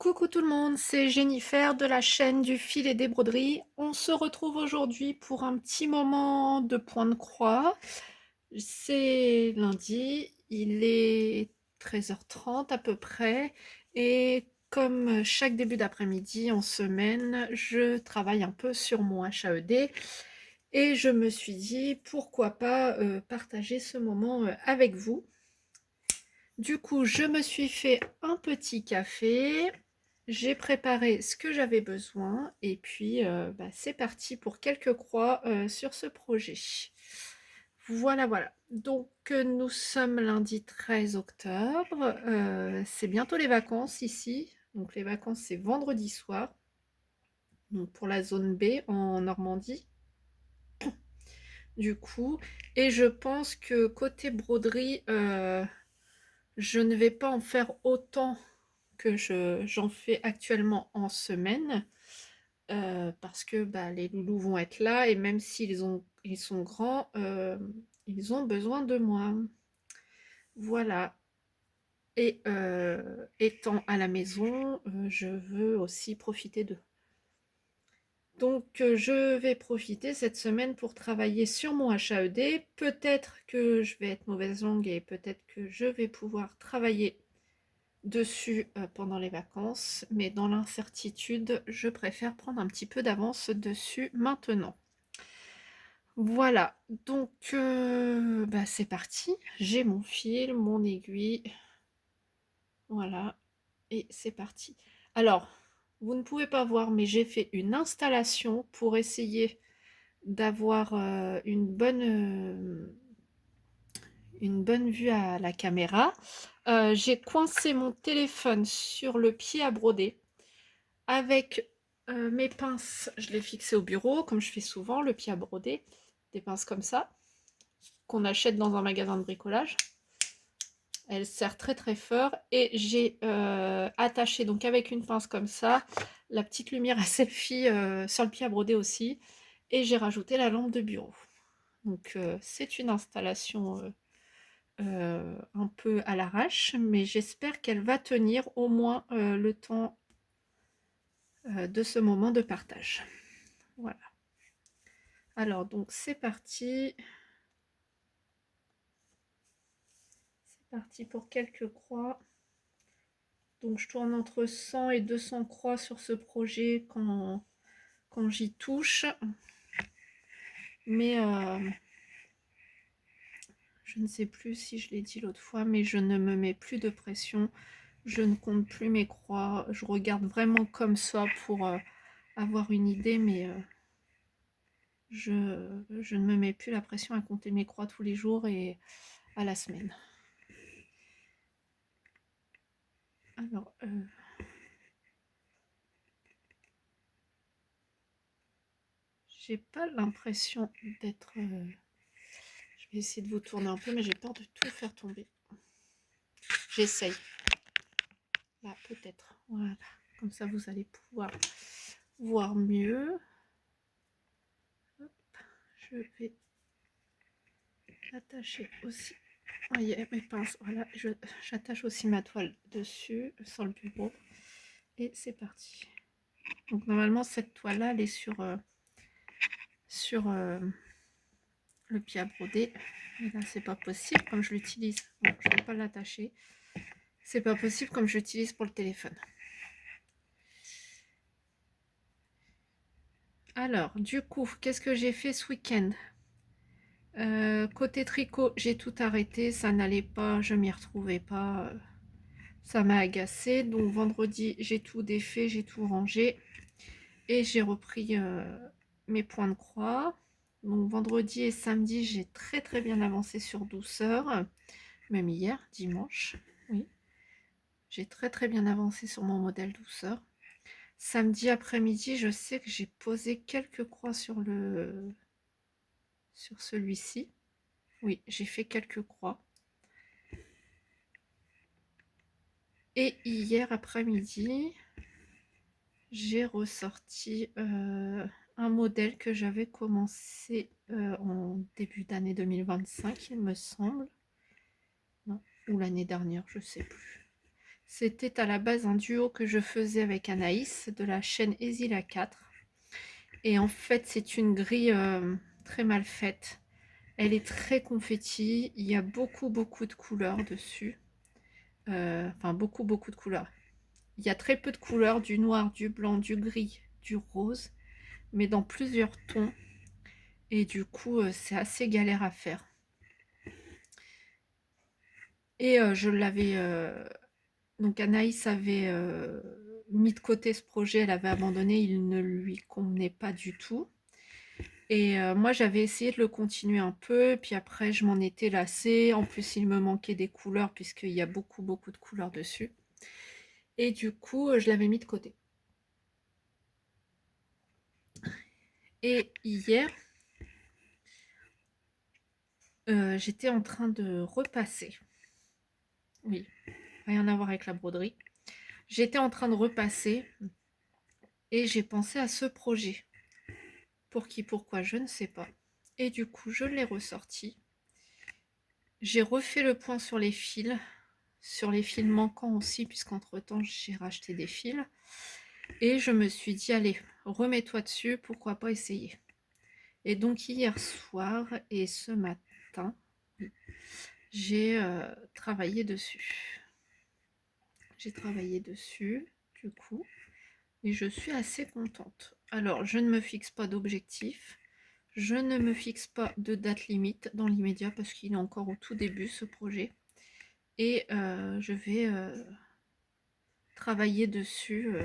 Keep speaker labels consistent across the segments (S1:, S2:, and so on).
S1: Coucou tout le monde, c'est Jennifer de la chaîne du fil et des broderies. On se retrouve aujourd'hui pour un petit moment de point de croix. C'est lundi, il est 13h30 à peu près et comme chaque début d'après-midi en semaine, je travaille un peu sur mon HAED et je me suis dit pourquoi pas partager ce moment avec vous. Du coup, je me suis fait un petit café, j'ai préparé ce que j'avais besoin et puis c'est parti pour quelques croix sur ce projet. Voilà, voilà. Donc nous sommes lundi 13 octobre, c'est bientôt les vacances ici. Donc les vacances c'est vendredi soir, donc pour la zone B en Normandie. Du coup, et je pense que côté broderie, je ne vais pas en faire autant que j'en fais actuellement en semaine parce que les loulous vont être là et même ils sont grands, ils ont besoin de moi. Voilà. Et étant à la maison, je veux aussi profiter d'eux. Donc je vais profiter cette semaine pour travailler sur mon HAED. Peut-être que je vais être mauvaise langue et peut-être que je vais pouvoir travailler dessus pendant les vacances, mais dans l'incertitude, je préfère prendre un petit peu d'avance dessus maintenant. Voilà, donc c'est parti. J'ai mon fil, mon aiguille, voilà, et c'est parti. Alors, vous ne pouvez pas voir, mais j'ai fait une installation pour essayer d'avoir une bonne vue à la caméra. J'ai coincé mon téléphone sur le pied à broder. Avec mes pinces, je les fixais au bureau, comme je fais souvent, le pied à broder, des pinces comme ça, qu'on achète dans un magasin de bricolage. Elle serre très très fort et j'ai attaché donc avec une pince comme ça la petite lumière à selfie sur le pied à broder aussi et j'ai rajouté la lampe de bureau. Donc c'est une installation un peu à l'arrache, mais j'espère qu'elle va tenir au moins le temps de ce moment de partage. Voilà. Alors, donc, c'est parti. C'est parti pour quelques croix. Donc, je tourne entre 100 et 200 croix sur ce projet quand j'y touche. Mais je ne sais plus si je l'ai dit l'autre fois, mais je ne me mets plus de pression. Je ne compte plus mes croix. Je regarde vraiment comme ça pour avoir une idée, mais je ne me mets plus la pression à compter mes croix tous les jours et à la semaine. Alors, j'ai pas l'impression d'être... Je vais essayer de vous tourner un peu, mais j'ai peur de tout faire tomber. J'essaye. Là, peut-être. Voilà. Comme ça, vous allez pouvoir voir mieux. Hop. Je vais attacher aussi. Voyez, mes pinces. Voilà. J'attache aussi ma toile dessus, sur le bureau. Et c'est parti. Donc, normalement, cette toile-là, elle est sur le pied à broder. Mais là, c'est pas possible. Comme je l'utilise, bon, je ne vais pas l'attacher. C'est pas possible comme j'utilise pour le téléphone. Alors, du coup, qu'est-ce que j'ai fait ce week-end? Côté tricot, j'ai tout arrêté, ça n'allait pas, je m'y retrouvais pas, ça m'a agacé. Donc vendredi, j'ai tout défait, j'ai tout rangé et j'ai repris mes points de croix. Donc vendredi et samedi, j'ai très très bien avancé sur douceur, même hier, dimanche, oui. J'ai très très bien avancé sur mon modèle douceur. Samedi après-midi, je sais que j'ai posé quelques croix sur celui-ci. Oui, j'ai fait quelques croix. Et hier après-midi, j'ai ressorti un modèle que j'avais commencé en début d'année 2025, il me semble. Non, ou l'année dernière, je sais plus. C'était à la base un duo que je faisais avec Anaïs de la chaîne Ezila 4. Et en fait, c'est une grille très mal faite. Elle est très confetti. Il y a beaucoup de couleurs dessus. Enfin, beaucoup de couleurs. Il y a très peu de couleurs, du noir, du blanc, du gris, du rose, mais dans plusieurs tons. Et du coup, c'est assez galère à faire. Et je l'avais... donc Anaïs avait mis de côté ce projet, elle avait abandonné, il ne lui convenait pas du tout. Et moi, j'avais essayé de le continuer un peu, puis après, je m'en étais lassée. En plus, il me manquait des couleurs, puisqu'il y a beaucoup de couleurs dessus. Et du coup, je l'avais mis de côté. Et hier, j'étais en train de repasser. Oui, rien à voir avec la broderie. J'étais en train de repasser et j'ai pensé à ce projet. Pour qui, pourquoi, je ne sais pas. Et du coup, je l'ai ressorti. J'ai refait le point sur les fils manquants aussi, puisqu'entre-temps, j'ai racheté des fils. Et je me suis dit, allez, remets-toi dessus, pourquoi pas essayer. Et donc, hier soir et ce matin, j'ai travaillé dessus. J'ai travaillé dessus, du coup, et je suis assez contente. Alors, je ne me fixe pas d'objectif. Je ne me fixe pas de date limite dans l'immédiat parce qu'il est encore au tout début ce projet. Et je vais travailler dessus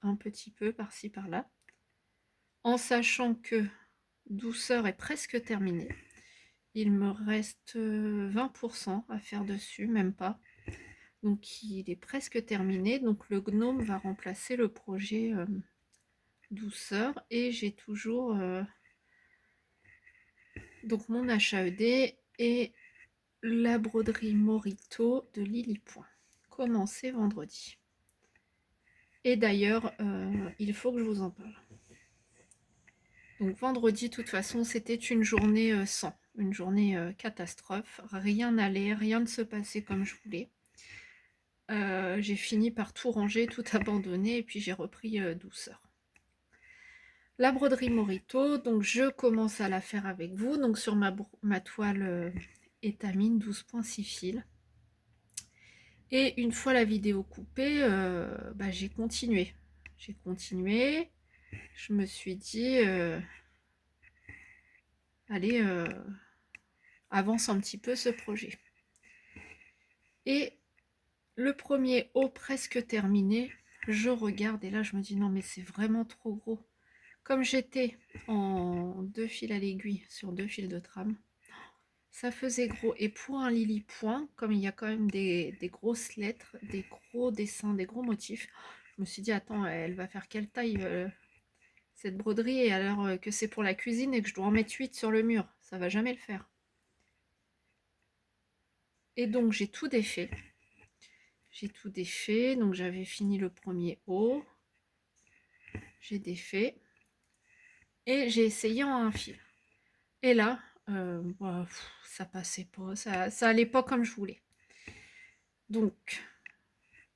S1: un petit peu par-ci par-là. En sachant que Douceur est presque terminée. Il me reste 20% à faire dessus, même pas. Donc il est presque terminé. Donc le gnome va remplacer le projet Douceur. Et j'ai toujours donc mon HAED et la broderie Morito de Lily Point. Commencé vendredi. Et d'ailleurs, il faut que je vous en parle. Donc vendredi, de toute façon, c'était une journée sans. Une journée catastrophe. Rien n'allait, rien ne se passait comme je voulais. J'ai fini par tout ranger, tout abandonner, et puis j'ai repris Douceur. La broderie Morito, donc je commence à la faire avec vous. Donc sur ma toile étamine 12.6 fils. Et une fois la vidéo coupée, j'ai continué. J'ai continué. Je me suis dit, allez, avance un petit peu ce projet. Et le premier haut presque terminé, je regarde et là je me dis non mais c'est vraiment trop gros. Comme j'étais en 2 fils à l'aiguille sur 2 fils de trame, ça faisait gros. Et pour un Lily Point, comme il y a quand même des grosses lettres, des gros dessins, des gros motifs, je me suis dit attends, elle va faire quelle taille cette broderie, et alors que c'est pour la cuisine et que je dois en mettre 8 sur le mur, ça va jamais le faire. Et donc j'ai tout défait. J'ai tout défait, donc j'avais fini le premier haut. J'ai défait. Et j'ai essayé en un fil. Et là, ça passait pas, ça allait pas comme je voulais. Donc,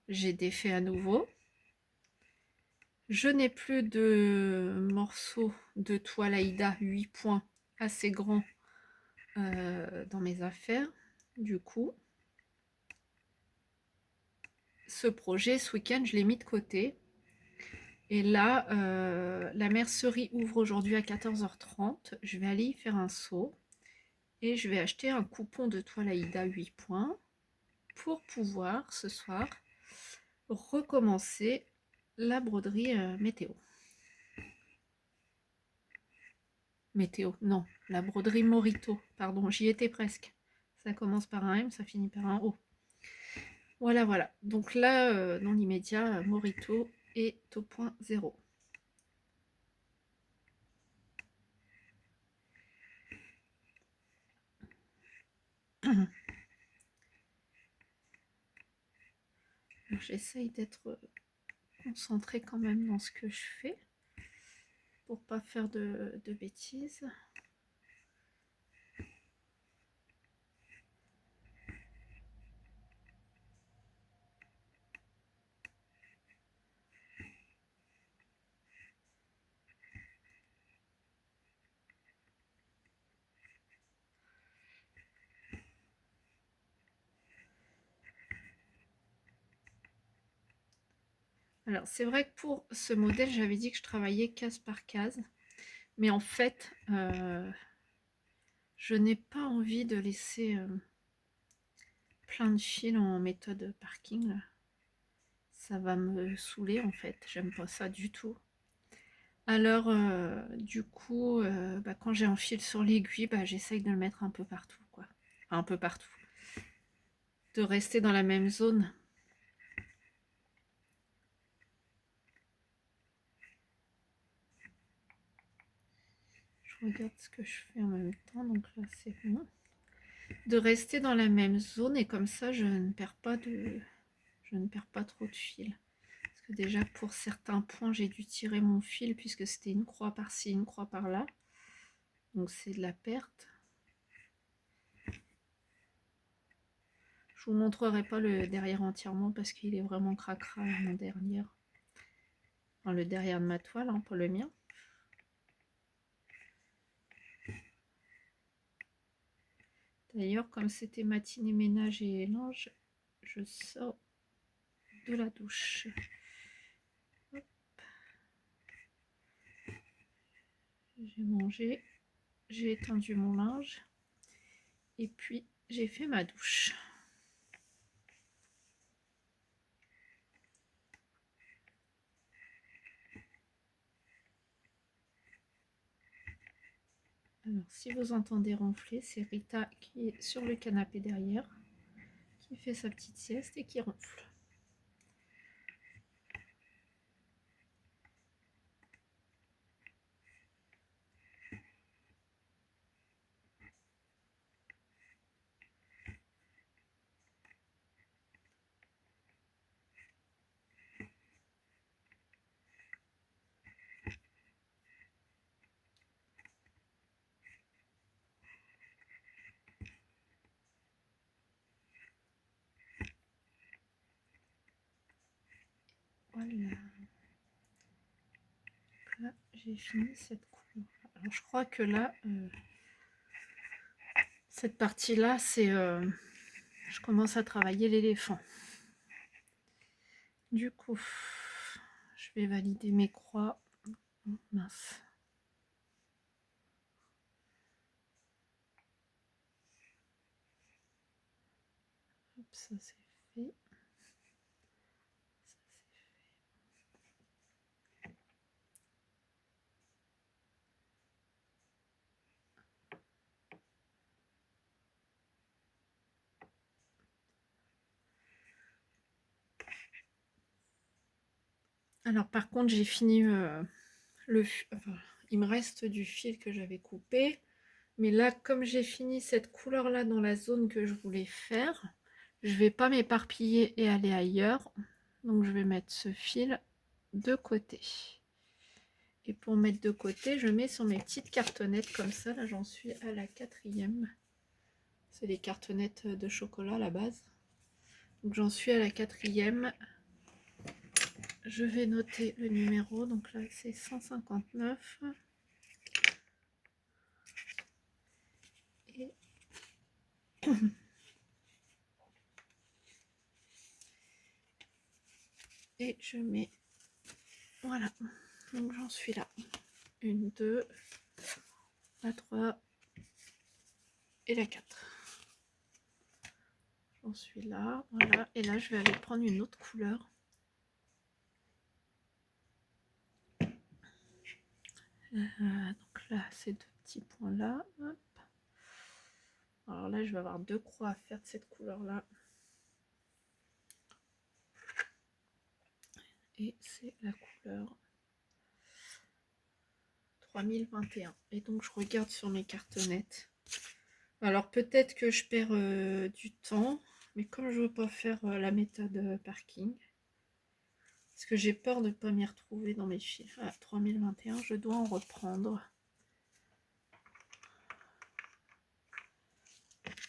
S1: j'ai défait à nouveau. Je n'ai plus de morceaux de toile Aïda 8 points assez grands dans mes affaires. Du coup, ce projet, ce week-end, je l'ai mis de côté. Et là, la mercerie ouvre aujourd'hui à 14h30. Je vais aller y faire un saut. Et je vais acheter un coupon de toile Aïda 8 points pour pouvoir, ce soir, recommencer la broderie météo. Météo, non, la broderie Morito, pardon, j'y étais presque. Ça commence par un M, ça finit par un O. Voilà, voilà. Donc là, dans l'immédiat, Morito est au point 0. J'essaye d'être concentrée quand même dans ce que je fais pour pas faire de bêtises. Alors, c'est vrai que pour ce modèle, j'avais dit que je travaillais case par case. Mais en fait, je n'ai pas envie de laisser plein de fils en méthode parking. Là. Ça va me saouler en fait. J'aime pas ça du tout. Alors, du coup, bah, quand j'ai un fil sur l'aiguille, bah, j'essaye de le mettre un peu partout, quoi. Enfin, un peu partout. De rester dans la même zone. Je regarde ce que je fais en même temps, donc là c'est bon. De rester dans la même zone et comme ça je ne perds pas trop de fil. Parce que déjà pour certains points j'ai dû tirer mon fil puisque c'était une croix par-ci, une croix par-là. Donc c'est de la perte. Je vous montrerai pas le derrière entièrement parce qu'il est vraiment cracra mon derrière. Enfin, le derrière de ma toile, hein, pas le mien. D'ailleurs, comme c'était matinée ménage et linge, je sors de la douche. Hop. J'ai mangé, j'ai étendu mon linge et puis j'ai fait ma douche. Alors, si vous entendez ronfler, c'est Rita qui est sur le canapé derrière, qui fait sa petite sieste et qui ronfle. Voilà. Là, j'ai fini cette couleur. Alors, je crois que là, cette partie-là, c'est... je commence à travailler l'éléphant. Du coup, je vais valider mes croix. Oh, mince. Hop, ça c'est fait. Alors par contre, j'ai fini enfin, il me reste du fil que j'avais coupé. Mais là, comme j'ai fini cette couleur-là dans la zone que je voulais faire, je vais pas m'éparpiller et aller ailleurs. Donc je vais mettre ce fil de côté. Et pour mettre de côté, je mets sur mes petites cartonnettes comme ça. Là, j'en suis à la 4e. C'est les cartonnettes de chocolat à la base. Donc j'en suis à la 4e. Je vais noter le numéro. Donc là, c'est 159. Et... et je mets... Voilà. Donc j'en suis là. 1, 2, la 3 et la 4. J'en suis là. Voilà. Et là, je vais aller prendre une autre couleur. Donc là, ces deux petits points là. Hop. Alors là, je vais avoir deux croix à faire de cette couleur-là. Et c'est la couleur 3021. Et donc, je regarde sur mes cartonnettes. Alors, peut-être que je perds du temps. Mais comme je ne veux pas faire la méthode parking, parce que j'ai peur de ne pas m'y retrouver dans mes fils. Ah, 3021, je dois en reprendre.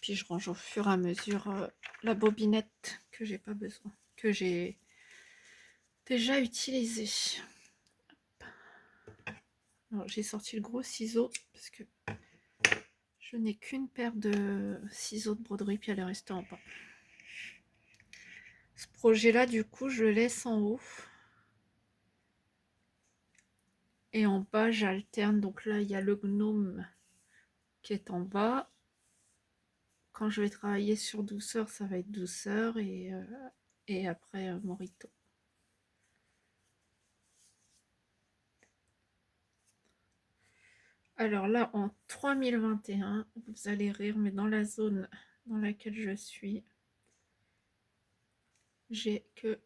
S1: Puis je range au fur et à mesure la bobinette que j'ai pas besoin, que j'ai déjà utilisée. Alors j'ai sorti le gros ciseau parce que je n'ai qu'une paire de ciseaux de broderie, puis elle est restée en bas. Ce projet là, du coup, je le laisse en haut Et en bas, j'alterne. Donc là, il y a le gnome qui est en bas. Quand je vais travailler sur douceur, ça va être douceur et après Morito. Alors là, en 3021, vous allez rire, mais dans la zone dans laquelle je suis, j'ai que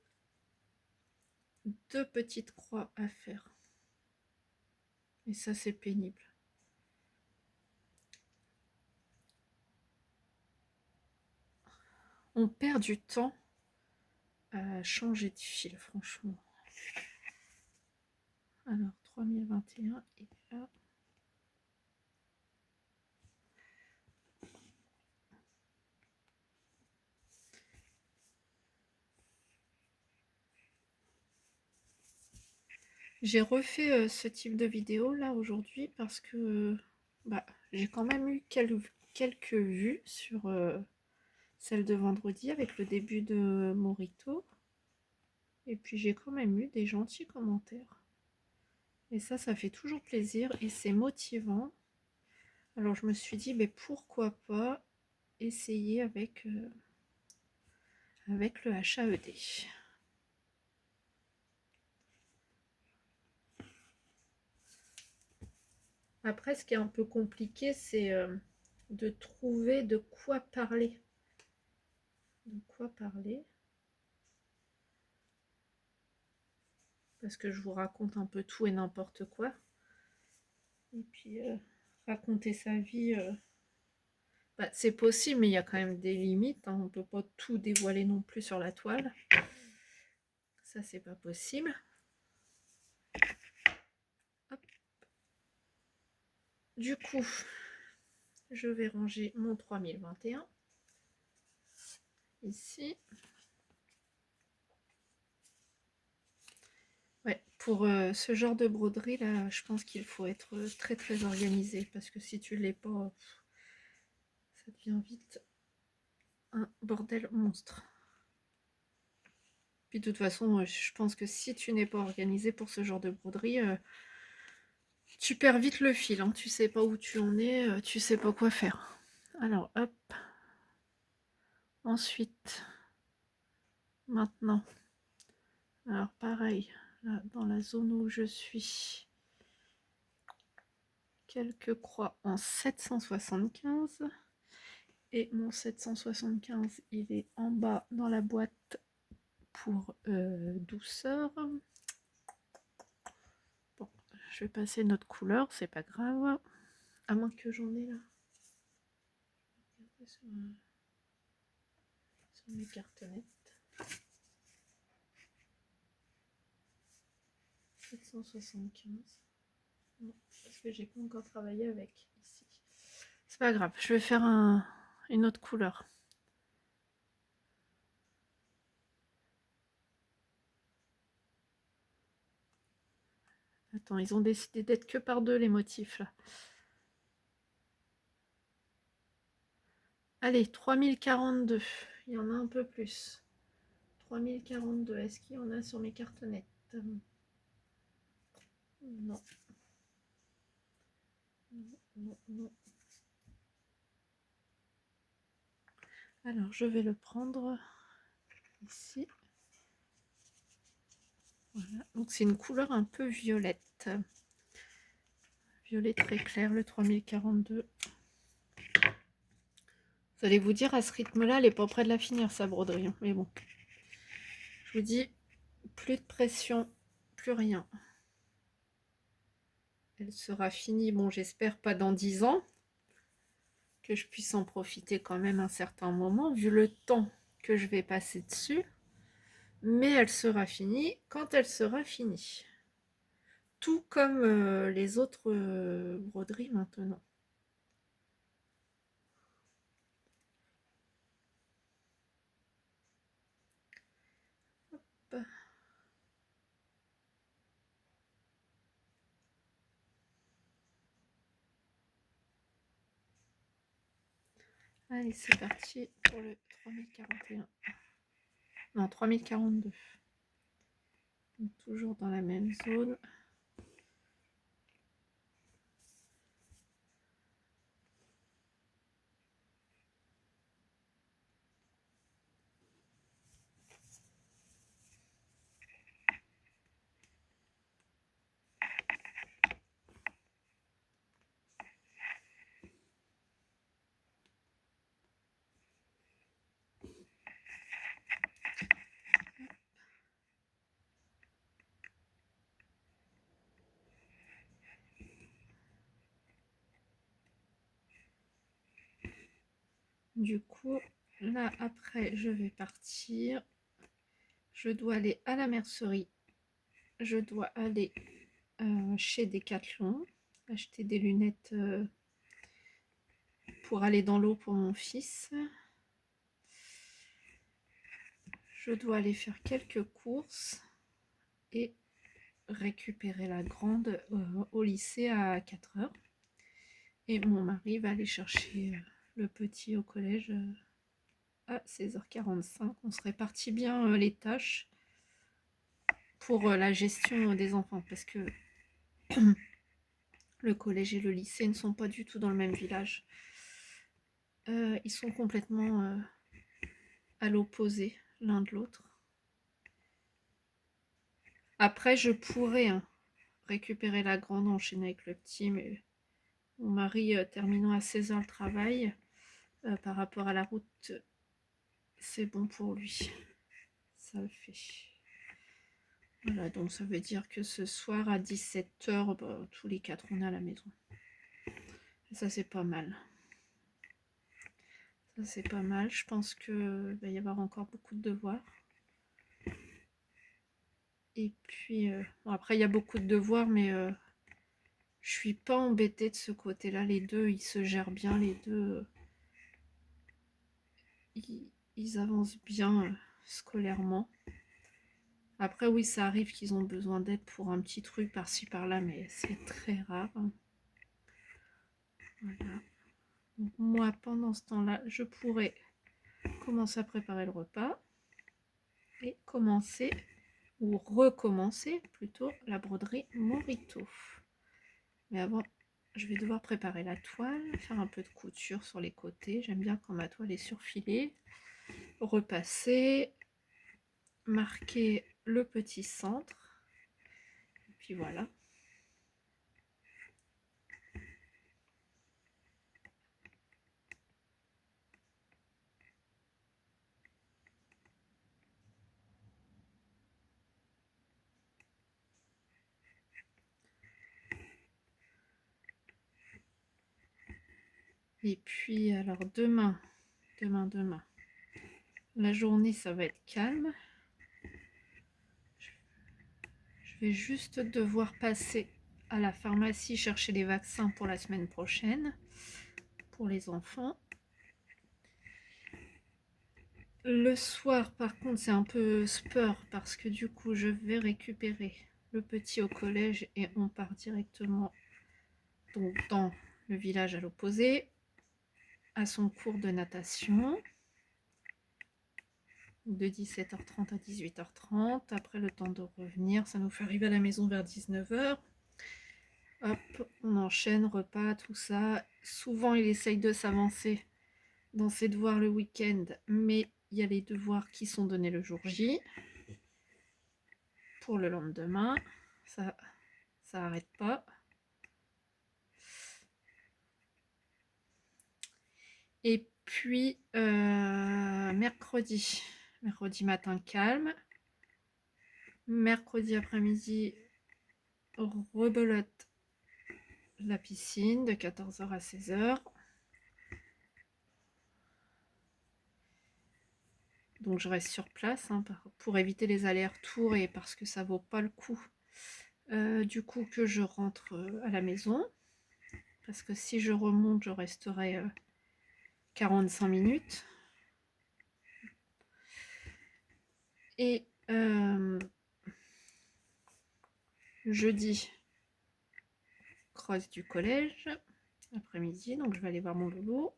S1: 2 petites croix à faire. Et ça, c'est pénible. On perd du temps à changer de fil, franchement. Alors, 3021, et là... J'ai refait ce type de vidéo là aujourd'hui parce que bah, j'ai quand même eu quelques vues sur celle de vendredi avec le début de Morito. Et puis j'ai quand même eu des gentils commentaires. Et ça fait toujours plaisir et c'est motivant. Alors je me suis dit, mais pourquoi pas essayer avec le HAED. Après, ce qui est un peu compliqué, c'est de trouver de quoi parler. De quoi parler. Parce que je vous raconte un peu tout et n'importe quoi. Et puis, raconter sa vie, bah, c'est possible, mais il y a quand même des limites. Hein. On ne peut pas tout dévoiler non plus sur la toile. Ça, c'est pas possible. Hop. Du coup, je vais ranger mon 3021 ici. Ouais, pour ce genre de broderie là, je pense qu'il faut être très très organisé parce que si tu l'es pas, ça devient vite un bordel monstre. Puis de toute façon, je pense que si tu n'es pas organisé pour ce genre de broderie, tu perds vite le fil, hein. Tu sais pas où tu en es, tu sais pas quoi faire. Alors hop. Ensuite, maintenant, alors pareil, là, dans la zone où je suis, quelques croix en 775. Et mon 775, il est en bas dans la boîte pour douceur. Bon, je vais passer notre couleur, c'est pas grave. À moins que j'en ai là. Sur mes cartonnettes. 775. Non, parce que j'ai pas encore travaillé avec ici. C'est pas grave, je vais faire une autre couleur. Attends, ils ont décidé d'être que par deux les motifs là. Allez, 3042. Il y en a un peu plus. 3042. Est-ce qu'il y en a sur mes cartonnettes? Non. Non, non, non. Alors, je vais le prendre ici. Voilà. Donc, c'est une couleur un peu violette. Violet très clair, le 3042. Vous allez vous dire, à ce rythme-là, elle n'est pas près de la finir, sa broderie. Mais bon. Je vous dis, plus de pression, plus rien. Elle sera finie, bon, j'espère pas dans 10 ans. Que je puisse en profiter quand même un certain moment, vu le temps que je vais passer dessus. Mais elle sera finie quand elle sera finie. Tout comme les autres broderies maintenant. Hop. Allez, c'est parti pour le 3041. Non, 3042. Donc, toujours dans la même zone. Du coup, là, après, je vais partir. Je dois aller à la mercerie. Je dois aller chez Decathlon, acheter des lunettes pour aller dans l'eau pour mon fils. Je dois aller faire quelques courses et récupérer la grande au lycée à 4 heures. Et mon mari va aller chercher le petit au collège à 16h45. On se répartit bien les tâches pour la gestion des enfants parce que le collège et le lycée ne sont pas du tout dans le même village. Ils sont complètement à l'opposé l'un de l'autre. Après, je pourrais récupérer la grande, enchaîner avec le petit, mais mon mari terminant à 16h le travail, par rapport à la route, c'est bon pour lui. Ça le fait. Voilà, donc ça veut dire que ce soir à 17h, bah, tous les quatre, on est à la maison. Et ça, c'est pas mal. Ça, c'est pas mal. Je pense qu'il va y avoir encore beaucoup de devoirs. Et puis, bon, après, il y a beaucoup de devoirs, mais je suis pas embêtée de ce côté-là. Les deux, ils se gèrent bien. Les deux, ils avancent bien scolairement. Après, oui, ça arrive qu'ils ont besoin d'aide pour un petit truc par-ci par-là, mais c'est très rare. Voilà. Donc, moi, pendant ce temps-là, je pourrais commencer à préparer le repas et commencer, ou recommencer plutôt, la broderie Morito. Mais avant, je vais devoir préparer la toile, faire un peu de couture sur les côtés. J'aime bien quand ma toile est surfilée. Repasser, marquer le petit centre. Et puis voilà. Et puis alors demain, la journée ça va être calme. Je vais juste devoir passer à la pharmacie chercher les vaccins pour la semaine prochaine, pour les enfants. Le soir par contre c'est un peu speur parce que du coup je vais récupérer le petit au collège et on part directement donc dans le village à l'opposé à son cours de natation de 17h30 à 18h30. Après le temps de revenir, ça nous fait arriver à la maison vers 19h. Hop, on enchaîne, repas, tout ça. Souvent il essaye de s'avancer dans ses devoirs le week-end, mais il y a les devoirs qui sont donnés le jour J. Pour le lendemain, ça arrête pas. Et puis mercredi matin calme. Mercredi après-midi, rebelote la piscine de 14h à 16h. Donc je reste sur place pour éviter les allers-retours et parce que ça vaut pas le coup du coup que je rentre à la maison. Parce que si je remonte, je resterai 45 minutes. Et jeudi, cross du collège, après-midi, donc je vais aller voir mon loulou,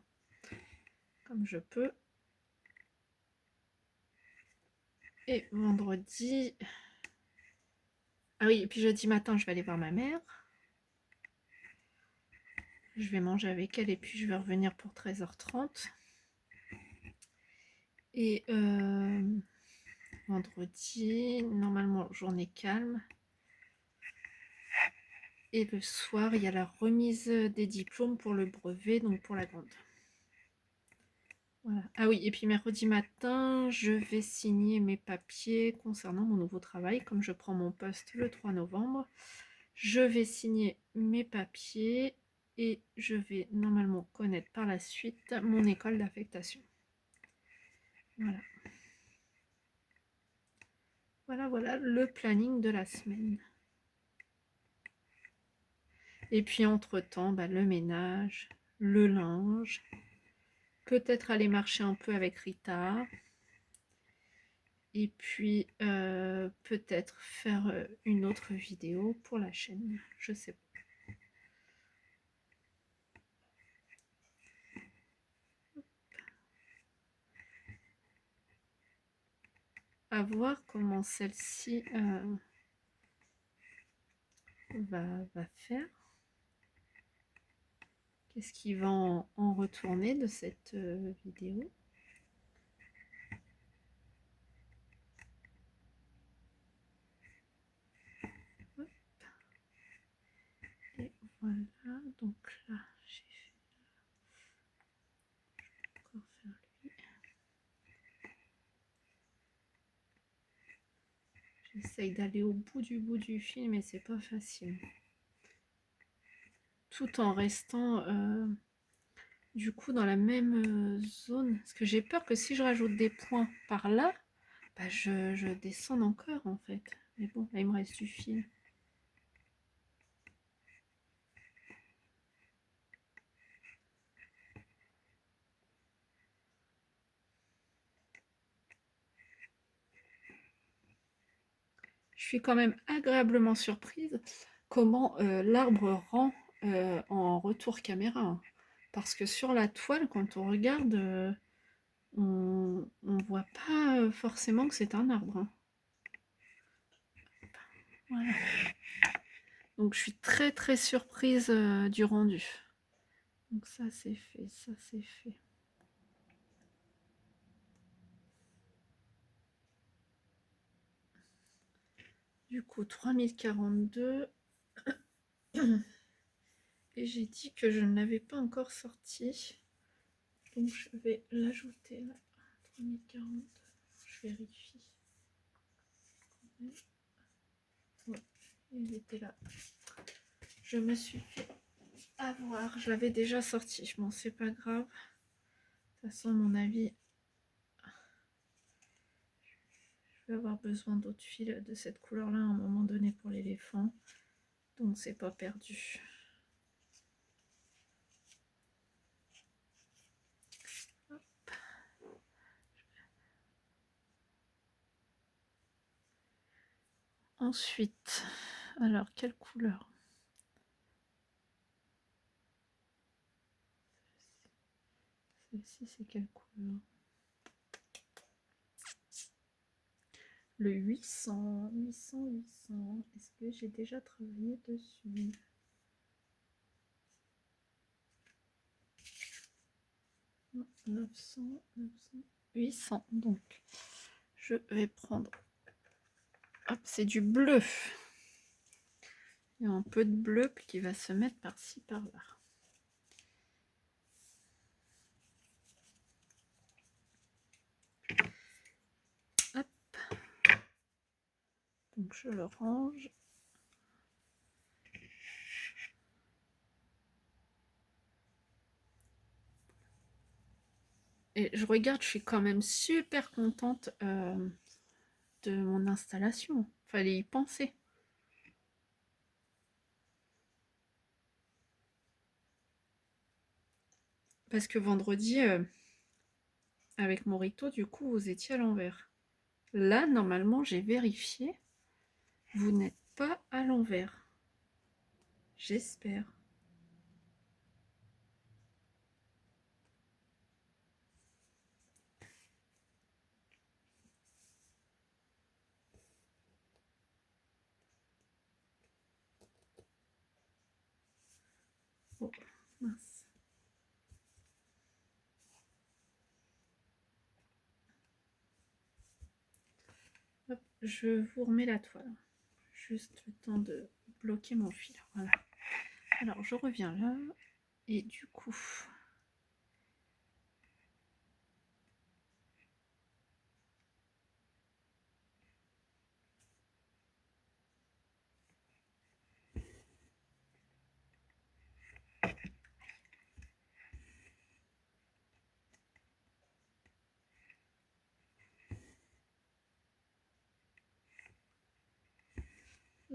S1: comme je peux. Et vendredi... Ah oui, et puis jeudi matin, je vais aller voir ma mère. Je vais manger avec elle et puis je vais revenir pour 13h30. Et vendredi, normalement, journée calme. Et le soir, il y a la remise des diplômes pour le brevet, donc pour la grande. Voilà. Ah oui, et puis mercredi matin, je vais signer mes papiers concernant mon nouveau travail. Comme je prends mon poste le 3 novembre, je vais signer mes papiers et je vais normalement connaître par la suite mon école d'affectation. Voilà. Voilà le planning de la semaine. Et puis entre-temps, le ménage, le linge, peut-être aller marcher un peu avec Rita, et puis peut-être faire une autre vidéo pour la chaîne, je sais pas. À voir comment celle-ci va faire. Qu'est-ce qui va en retourner de cette vidéo? Hop. Et voilà, donc là, j'ai fait encore faire lui. J'essaye d'aller au bout du film et c'est pas facile. Tout en restant du coup dans la même zone. Parce que j'ai peur que si je rajoute des points par là, je descende encore en fait. Mais bon, là il me reste du fil. Je suis quand même agréablement surprise comment l'arbre rend en retour caméra. Parce que sur la toile, quand on regarde, on voit pas forcément que c'est un arbre. Hein. Voilà. Donc je suis très très surprise du rendu. Donc ça c'est fait, ça c'est fait. Du coup 3042. Et j'ai dit que je ne l'avais pas encore sorti. Donc je vais l'ajouter là. 3040. Je vérifie. Ouais, il était là. Je me suis fait avoir. Je l'avais déjà sorti. Bon, c'est pas grave. De toute façon, à mon avis, je vais avoir besoin d'autres fils de cette couleur-là à un moment donné pour l'éléphant. Donc, c'est pas perdu. Hop. Ensuite, alors, quelle couleur? Celle-ci, c'est quelle couleur? Le 800. Est-ce que j'ai déjà travaillé dessus? Non, 900, 800. Donc, je vais prendre. Hop, c'est du bleu. Il y a un peu de bleu qui va se mettre par-ci, par-là. Hop. Donc je le range. Et je regarde, je suis quand même super contente de mon installation. Fallait y penser. Parce que vendredi, avec Morito, du coup, vous étiez à l'envers. Là, normalement, j'ai vérifié. Vous n'êtes pas à l'envers. J'espère. Oh, mince. Hop, je vous remets la toile. Juste le temps de bloquer mon fil. Voilà. Alors, je reviens là. Et du coup...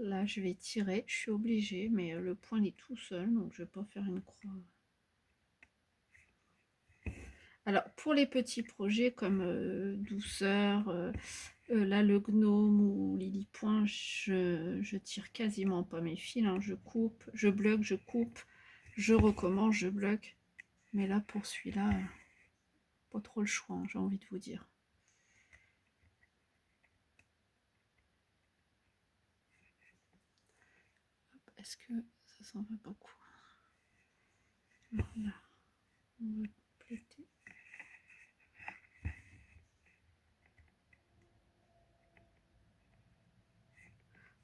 S1: Là, je vais tirer, je suis obligée, mais le point il est tout seul, donc je vais pas faire une croix. Alors, pour les petits projets comme douceur, là le gnome ou Lily Point, je tire quasiment pas mes fils, hein. Je coupe, je bloque, je coupe, je recommence, je bloque. Mais là, pour celui-là, pas trop le choix, hein, j'ai envie de vous dire. Est-ce que ça s'en va beaucoup? Voilà, on va compléter.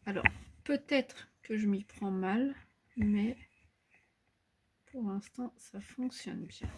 S1: Alors, peut-être que je m'y prends mal, mais pour l'instant, ça fonctionne bien.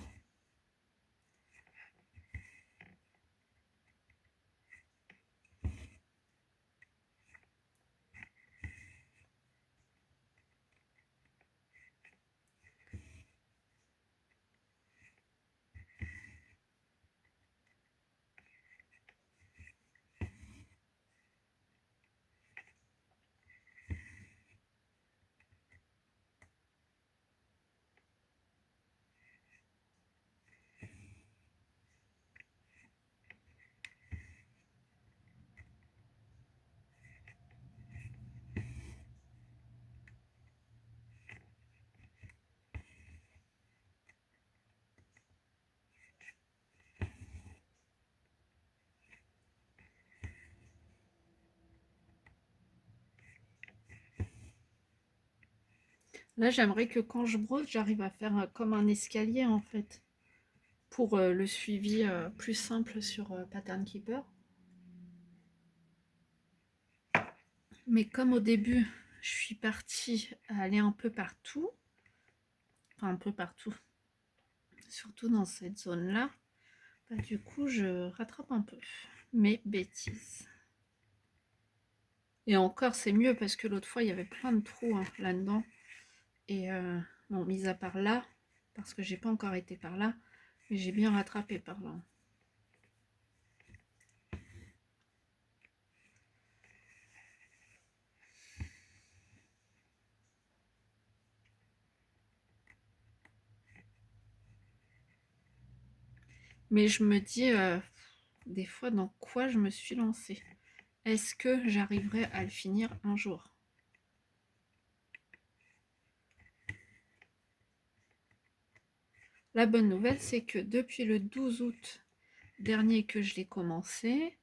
S1: Là, j'aimerais que quand je brosse, j'arrive à faire comme un escalier en fait, pour le suivi plus simple sur Pattern Keeper. Mais comme au début, je suis partie à aller un peu partout, enfin un peu partout, surtout dans cette zone-là, bah, du coup, je rattrape un peu mes bêtises. Et encore, c'est mieux parce que l'autre fois, il y avait plein de trous hein, là-dedans. Et bon, mis à part là, parce que j'ai pas encore été par là, mais j'ai bien rattrapé par là. Mais je me dis des fois dans quoi je me suis lancée. Est-ce que j'arriverai à le finir un jour? La bonne nouvelle, c'est que depuis le 12 août dernier que je l'ai commencé,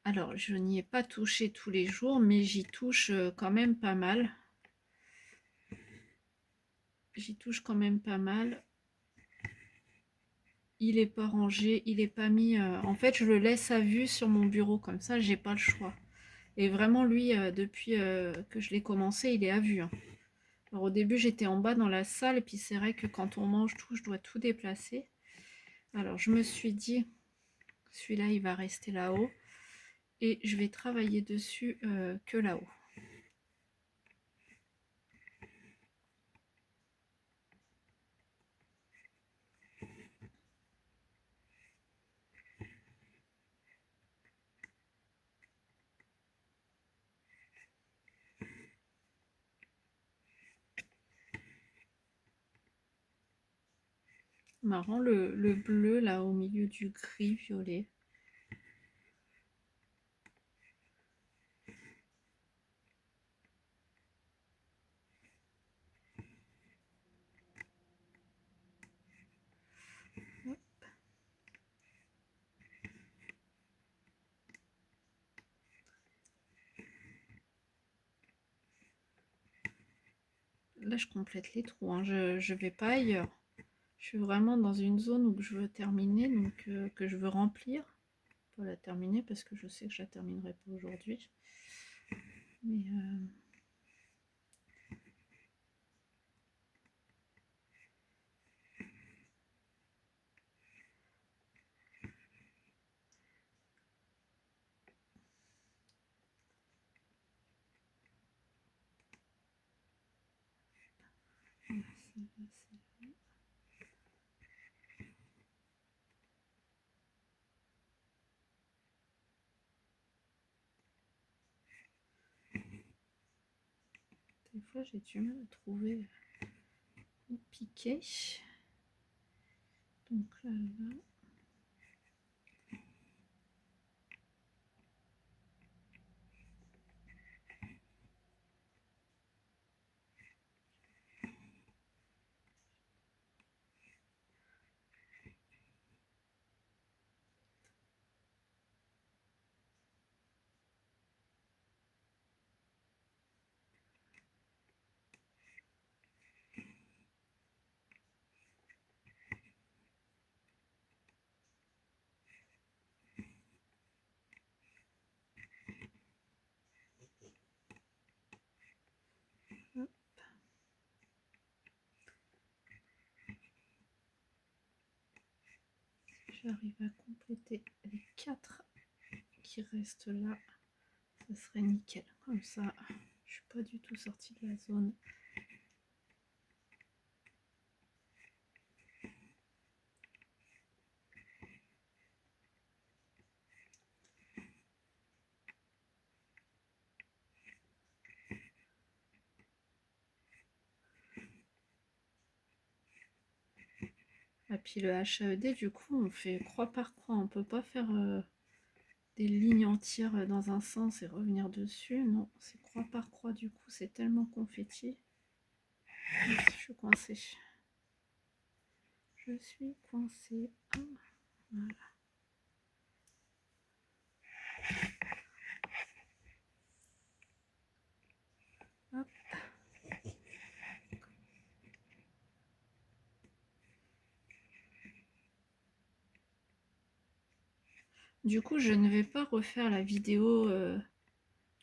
S1: alors je n'y ai pas touché tous les jours, mais j'y touche quand même pas mal. J'y touche quand même pas mal. Il est pas rangé, il est pas mis. En fait, je le laisse à vue sur mon bureau, comme ça, j'ai pas le choix. Et vraiment, lui, depuis que je l'ai commencé, il est à vue, hein. Alors, au début, j'étais en bas dans la salle, et puis c'est vrai que quand on mange tout, je dois tout déplacer. Alors, je me suis dit, celui-là, il va rester là-haut, et je vais travailler dessus que là-haut. Marrant, le bleu, là, au milieu du gris-violet. Là, je complète les trous, hein. Je vais pas ailleurs. Je suis vraiment dans une zone où je veux terminer, donc que je veux remplir. Pas la terminer parce que je sais que je la terminerai pas aujourd'hui. Mais fois j'ai du mal à trouver le piqué. Donc là. J'arrive à compléter les 4 qui restent là, ça serait nickel. Comme ça, je suis pas du tout sortie de la zone. Et puis le HAED, du coup, on fait croix par croix. On peut pas faire des lignes entières dans un sens et revenir dessus. Non, c'est croix par croix. Du coup, c'est tellement confetti. Je suis coincée. Je suis coincée. Ah, voilà. Hop. Du coup, je ne vais pas refaire la vidéo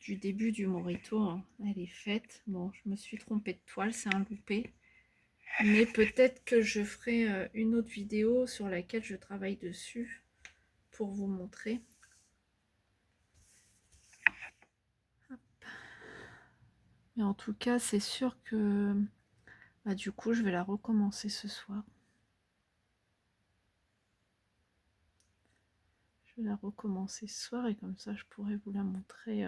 S1: du début du Morito. Hein. Elle est faite. Bon, je me suis trompée de toile, c'est un loupé. Mais peut-être que je ferai une autre vidéo sur laquelle je travaille dessus pour vous montrer. Hop. Mais en tout cas, c'est sûr que bah, du coup, je vais la recommencer ce soir. Je vais la recommencer ce soir et comme ça, je pourrai vous la montrer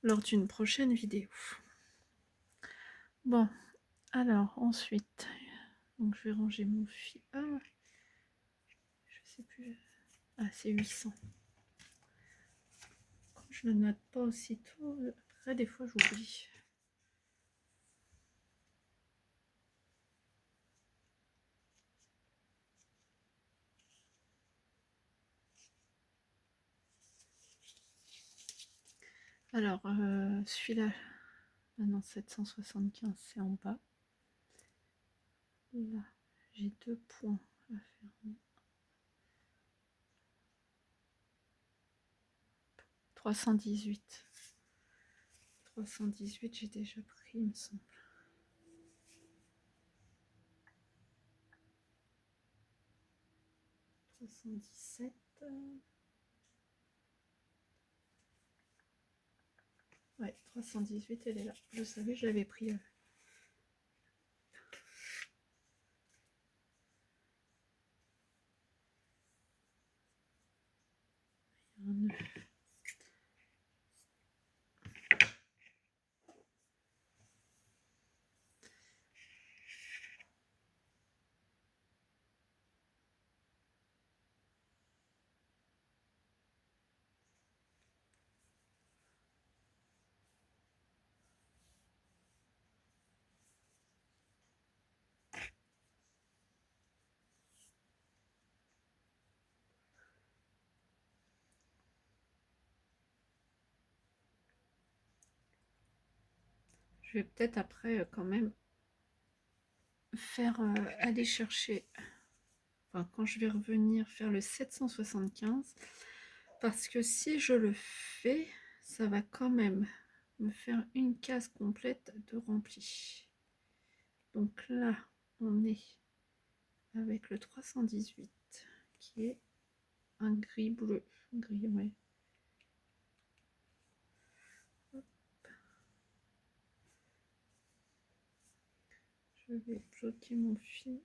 S1: lors d'une prochaine vidéo. Bon, alors ensuite, donc je vais ranger mon fil. Ah, je sais plus. Ah, c'est 800. Quand je le note pas aussitôt, après des fois j'oublie. Alors, celui-là, ah non, 775, c'est en bas. Là, j'ai 2 points à faire. 318. 318, j'ai déjà pris, il me semble. Ouais, 318, elle est là. Je savais, je l'avais pris. Un nœud. Je vais peut-être après quand même faire aller chercher, enfin quand je vais revenir faire le 775, parce que si je le fais, ça va quand même me faire une case complète de rempli. Donc là, on est avec le 318 qui est un gris bleu, gris, ouais. Je vais bloquer mon fil.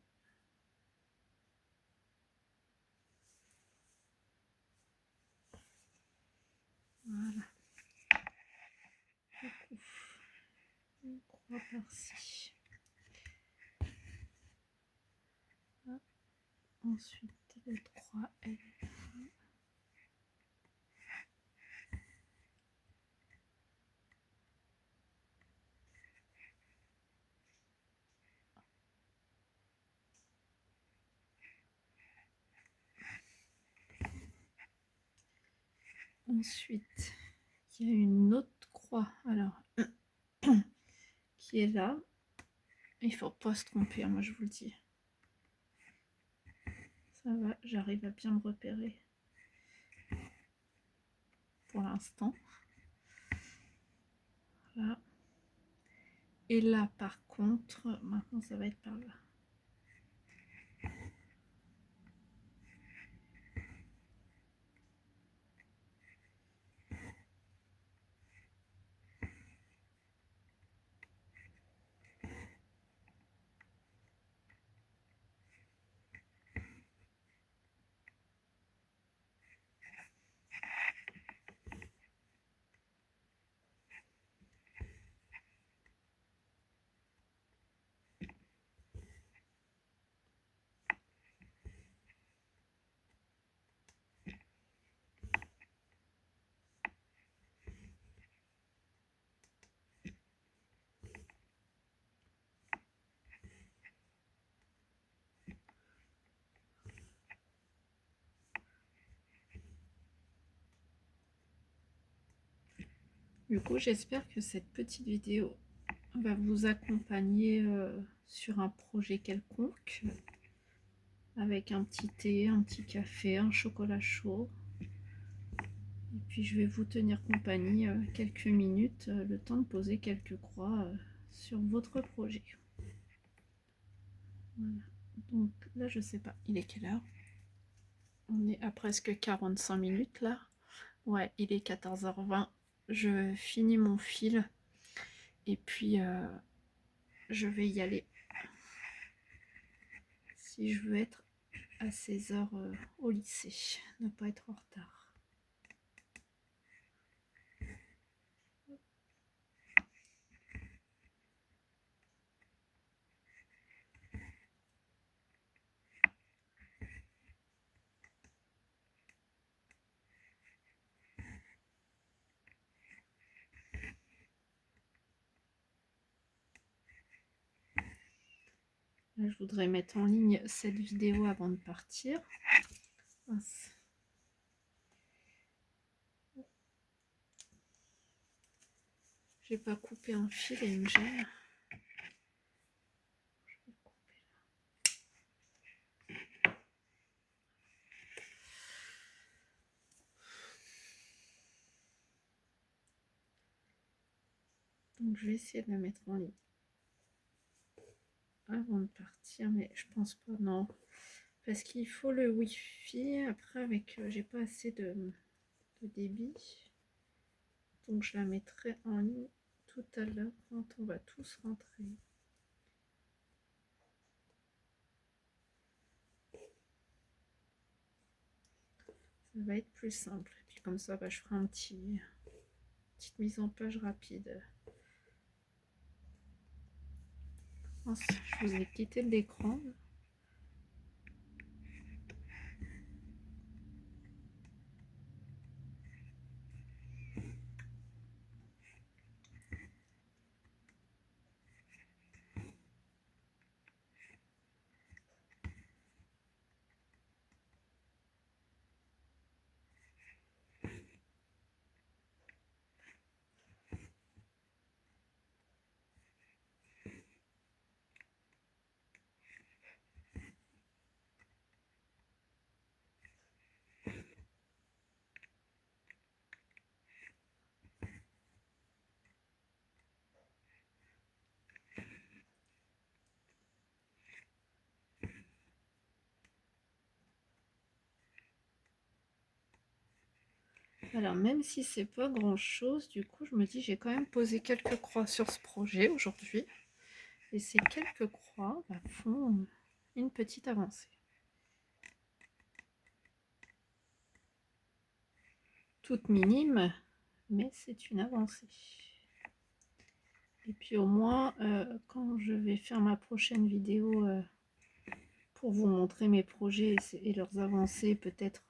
S1: Voilà. croix par-ci. Ensuite, les 3 L. Ensuite, il y a une autre croix, alors, qui est là. Il ne faut pas se tromper, hein, moi je vous le dis. Ça va, j'arrive à bien me repérer pour l'instant. Là. Et là, par contre, maintenant ça va être par là. Du coup, j'espère que cette petite vidéo va vous accompagner sur un projet quelconque, avec un petit thé, un petit café, un chocolat chaud. Et puis je vais vous tenir compagnie quelques minutes, le temps de poser quelques croix sur votre projet. Voilà. Donc là, je sais pas, il est quelle heure? On est à presque 45 minutes là. Ouais, il est 14h20. Je finis mon fil et puis je vais y aller. Si je veux être à 16h au lycée, ne pas être en retard. Là, je voudrais mettre en ligne cette vidéo avant de partir. Mince. J'ai pas coupé un fil et il me gêne. Donc je vais essayer de la mettre en ligne avant de partir, mais je pense pas, non. Parce qu'il faut le wifi. Après, avec j'ai pas assez de débit. Donc je la mettrai en ligne tout à l'heure quand on va tous rentrer. Ça va être plus simple. Et puis comme ça, bah, je ferai petite mise en page rapide. Je vous ai quitté l'écran. Alors même si c'est pas grand chose, du coup je me dis j'ai quand même posé quelques croix sur ce projet aujourd'hui. Et ces quelques croix font une petite avancée. Toute minime, mais c'est une avancée. Et puis au moins, quand je vais faire ma prochaine vidéo pour vous montrer mes projets et leurs avancées, peut-être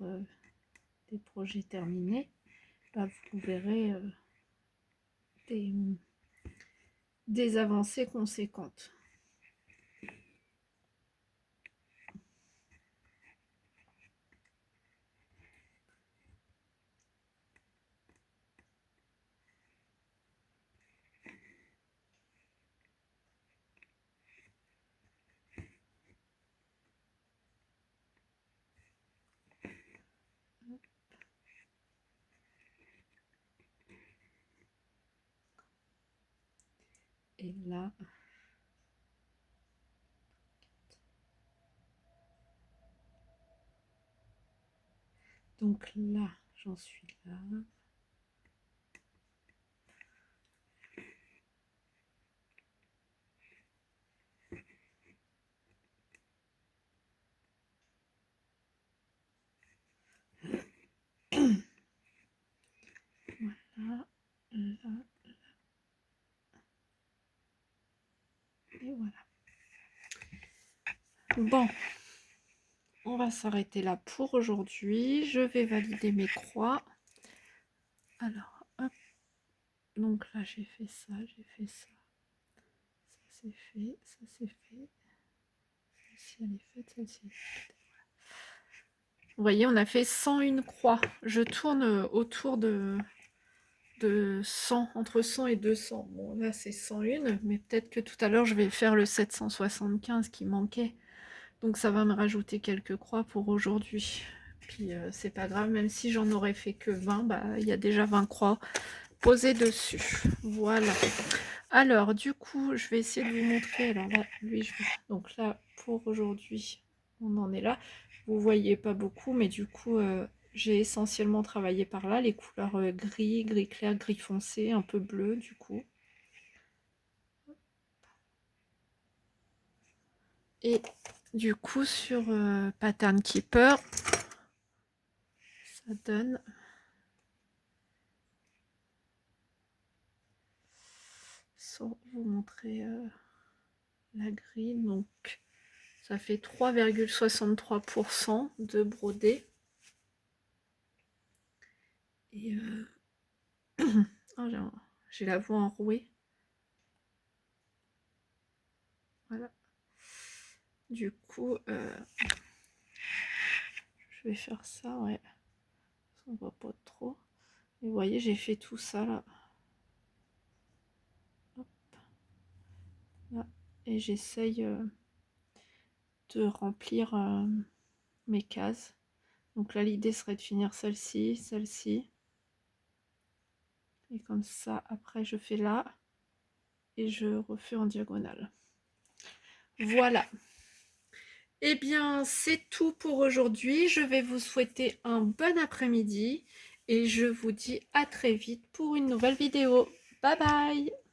S1: des projets terminés, bah, vous verrez des avancées conséquentes. Et là, donc là, j'en suis là. Voilà, là, et voilà. Bon, on va s'arrêter là pour aujourd'hui. Je vais valider mes croix. Alors, hop. Donc là, j'ai fait ça, j'ai fait ça. Ça c'est fait, ça c'est fait. Celle-ci, elle est faite, celle-ci, elle est faite. Vous voyez, on a fait 101 croix. Je tourne autour de 100, entre 100 et 200. Bon, là, c'est 101, mais peut-être que tout à l'heure, je vais faire le 775 qui manquait. Donc, ça va me rajouter quelques croix pour aujourd'hui. Puis, c'est pas grave, même si j'en aurais fait que 20, bah, il y a déjà 20 croix posées dessus. Voilà. Alors, du coup, je vais essayer de vous montrer. Alors là, donc là, pour aujourd'hui, on en est là. Vous voyez pas beaucoup, mais du coup, j'ai essentiellement travaillé par là, les couleurs gris, gris clair, gris foncé, un peu bleu, du coup. Et du coup, sur Pattern Keeper, ça donne... Sans vous montrer la grille, donc ça fait 3,63% de brodé. Et oh, j'ai la voix enrouée. Voilà. Du coup, je vais faire ça, ouais. On voit pas trop. Et vous voyez, j'ai fait tout ça là. Hop. Là. Et j'essaye de remplir mes cases. Donc là, l'idée serait de finir celle-ci, celle-ci. Et comme ça, après, je fais là. Et je refais en diagonale. Voilà. Eh bien, c'est tout pour aujourd'hui. Je vais vous souhaiter un bon après-midi et je vous dis à très vite pour une nouvelle vidéo. Bye bye!